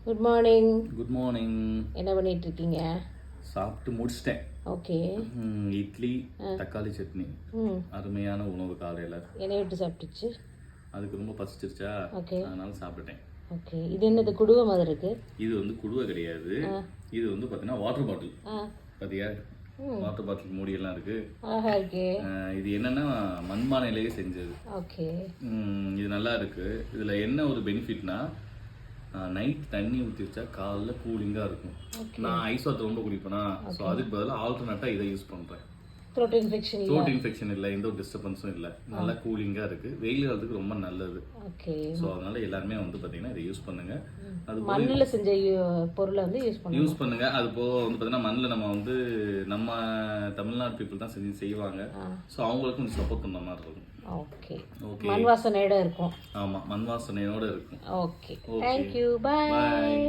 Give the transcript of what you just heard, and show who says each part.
Speaker 1: Good morning.
Speaker 2: Good morning.
Speaker 1: என்ன பண்ணிட்டு இருக்கீங்க?
Speaker 2: சாப்பிட்டு முடிச்சிட்டேன்.
Speaker 1: ஓகே.
Speaker 2: இட்லி தக்காளி சட்னி. அருமையான உணவு காலையில்.
Speaker 1: என்ன விட்டு சாப்பிட்டுச்சு?
Speaker 2: அதுக்கு ரொம்ப பசிச்சிருச்சா,
Speaker 1: ஓகே,
Speaker 2: அதனால சாப்பிட்டுட்டேன்.
Speaker 1: ஓகே. இது என்னது குடுவை மாதிரி இருக்கு?
Speaker 2: இது வந்து குடுவை கிடையாது, இது வந்து பார்த்தீங்கன்னா வாட்டர் பாட்டில். பார்த்தியா, வாட்டர் பாட்டில் மூடியெல்லாம் இருக்கு.
Speaker 1: அழகா இருக்கே.
Speaker 2: இது என்னன்னா மண்பானையிலேயே செஞ்சது.
Speaker 1: ஓகே.
Speaker 2: இது நல்லா இருக்கு. இதில் என்ன ஒரு பெனிஃபிட்னா, நைட் தண்ணி ஊற்றி வச்சா காலைல கூலிங்காக இருக்கும். நான் ஐஸ் வாட்டர் ரொம்ப குடிப்பேனா, ஸோ அதுக்கு பதிலாக ஆல்டர்னேட்டாக இதை யூஸ் பண்ணுறேன்.
Speaker 1: த்ரோட் இன்ஃபெக்ஷன்
Speaker 2: இல்லை, எந்த ஒரு டிஸ்டர்பன்ஸும் இல்லை, நல்லா கூலிங்காக இருக்கு. வெயில் காலத்துக்கு ரொம்ப நல்லது.
Speaker 1: ஓகே.
Speaker 2: ஸோ அதனால எல்லாருமே வந்து பார்த்தீங்கன்னா இதை யூஸ் பண்ணுங்க. அது
Speaker 1: மண்ணில் செஞ்ச பொருளை வந்து யூஸ் பண்ணுங்க.
Speaker 2: அது போக வந்து பார்த்தீங்கன்னா மண்ணில் நம்ம தமிழ்நாடு பீப்புள் தான் செய்வாங்க. ஸோ அவங்களுக்கும் சப்போர்ட் பண்ண மாதிரி இருக்கும்.
Speaker 1: ஓகே. மண் வாசனையோட இருக்கும்.
Speaker 2: ஆமாம், மண் வாசனையோட இருக்கும்.
Speaker 1: ஓகே. தேங்க்யூ. பாய்.